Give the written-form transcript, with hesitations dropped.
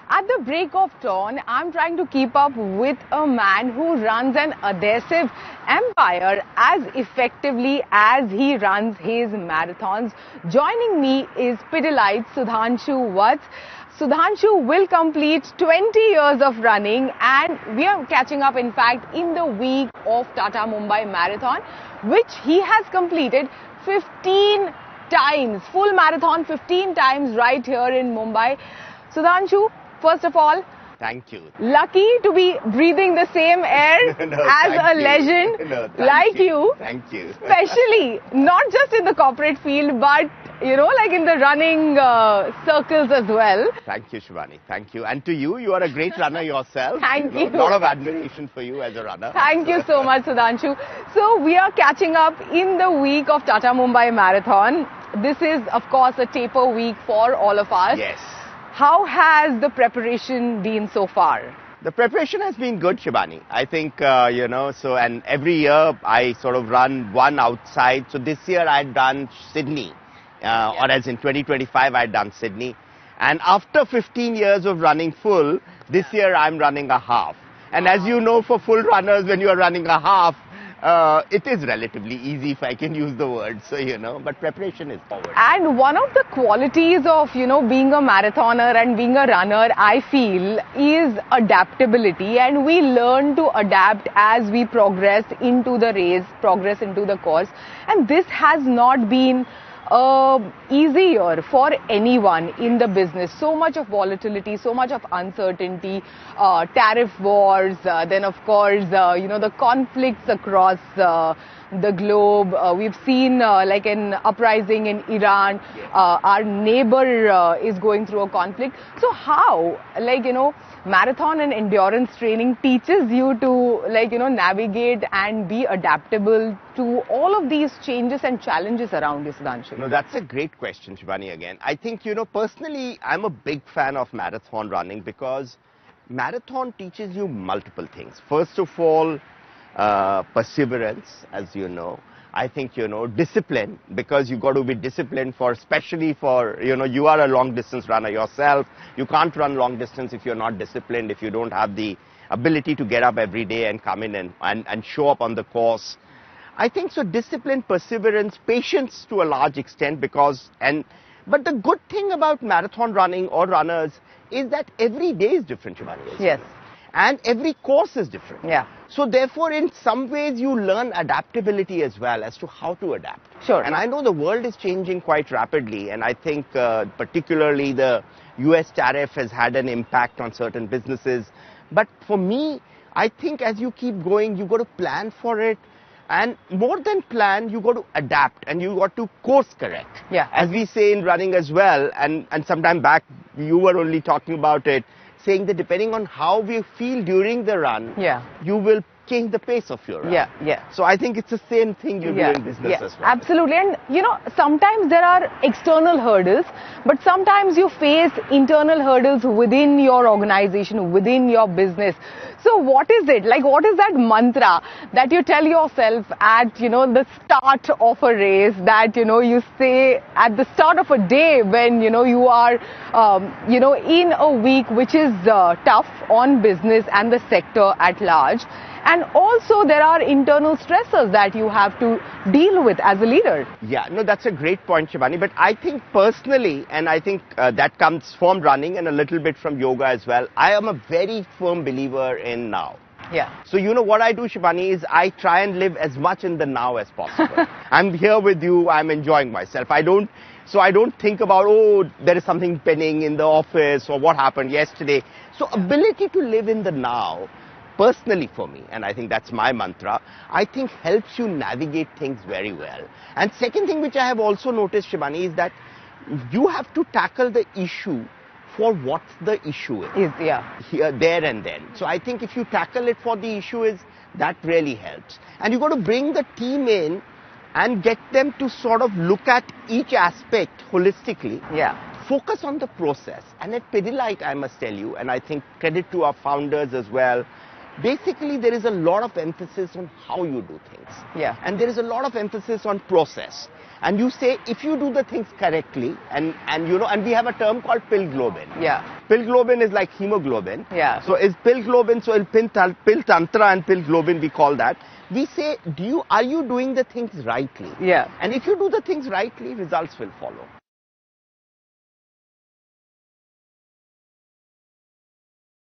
At the break of dawn, I'm trying to keep up with a man who runs an adhesive empire as effectively as he runs his marathons. Joining me is Pidilite Sudhanshu Vats. Sudhanshu will complete 20 years of running, and we are catching up, in fact, in the week of Tata Mumbai Marathon, which he has completed 15 times, full marathon 15 times right here in Mumbai. Sudhanshu, first of all, thank you. Lucky to be breathing the same air as a legend like you. Thank you. Especially not just in the corporate field, but like in the running circles as well. Thank you, Shibani. Thank you. And to you, you are a great runner yourself. Thank you. A lot of admiration for you as a runner. Thank you so much, Sudhanshu. So we are catching up in the week of Tata Mumbai Marathon. This is, of course, a taper week for all of us. Yes. How has the preparation been so far? The preparation has been good, Shibani. I think, and every year I sort of run one outside. So this year I had done Sydney, or as in 2025 I had done Sydney. And after 15 years of running full, this year I'm running a half. And as you know, for full runners, when you are running a half, it is relatively easy, if I can use the word, but preparation is forward. And one of the qualities of, being a marathoner and being a runner, I feel, is adaptability. And we learn to adapt as we progress into the race, progress into the course. And this has not been easier for anyone in the business. So much of volatility, so much of uncertainty, tariff wars, then of course, the conflicts across the globe. We've seen like an uprising in Iran. Our neighbor is going through a conflict. So how, marathon and endurance training teaches you to navigate and be adaptable to all of these changes and challenges around you, Sudhanshu? No, that's a great question, Shibani, again. I think, personally, I'm a big fan of marathon running because marathon teaches you multiple things. First of all, perseverance, as you know. I think, discipline, because you got to be disciplined especially for, you are a long distance runner yourself. You can't run long distance if you're not disciplined, if you don't have the ability to get up every day and come in and show up on the course. I think so, discipline, perseverance, patience to a large extent but the good thing about marathon running or runners is that every day is different, Shibani. Yes. And every course is different. Yeah. So therefore, in some ways, you learn adaptability as well as to how to adapt. Sure. And I know the world is changing quite rapidly. And I think particularly the US tariff has had an impact on certain businesses. But for me, I think as you keep going, you got to plan for it. And more than plan, you got to adapt and you got to course correct. Yeah. As we say in running as well. And some time back, you were only talking about it, saying that depending on how we feel during the run, you will change the pace of your run. Yeah. So I think it's the same thing you do in business as well. Absolutely. And sometimes there are external hurdles, but sometimes you face internal hurdles within your organization, within your business. So what is it? What is that mantra that you tell yourself at, the start of a race, that, you say at the start of a day when, you are, in a week which is tough on business and the sector at large. And also there are internal stressors that you have to deal with as a leader. Yeah, no, that's a great point, Shibani. But I think personally, and I think that comes from running and a little bit from yoga as well, I am a very firm believer in now. Yeah. So what I do, Shibani, is I try and live as much in the now as possible. I'm here with you, I'm enjoying myself. I don't think about, there is something pending in the office or what happened yesterday. So ability to live in the now, personally for me, and I think that's my mantra, I think helps you navigate things very well. And second thing which I have also noticed, Shibani, is that you have to tackle the issue for what the issue is. Here, there and then. So I think if you tackle it for the issue that really helps. And you got to bring the team in and get them to sort of look at each aspect holistically. Focus on the process. And at Pidilite, I must tell you, and I think credit to our founders as well, basically there is a lot of emphasis on how you do things. And there is a lot of emphasis on process. And you say, if you do the things correctly, and we have a term called Pilglobin. Pill globin is like hemoglobin. Yeah. So is pill globin, so pill tantra and pill globin we call that. We say, are you doing the things rightly? Yeah. And if you do the things rightly, results will follow.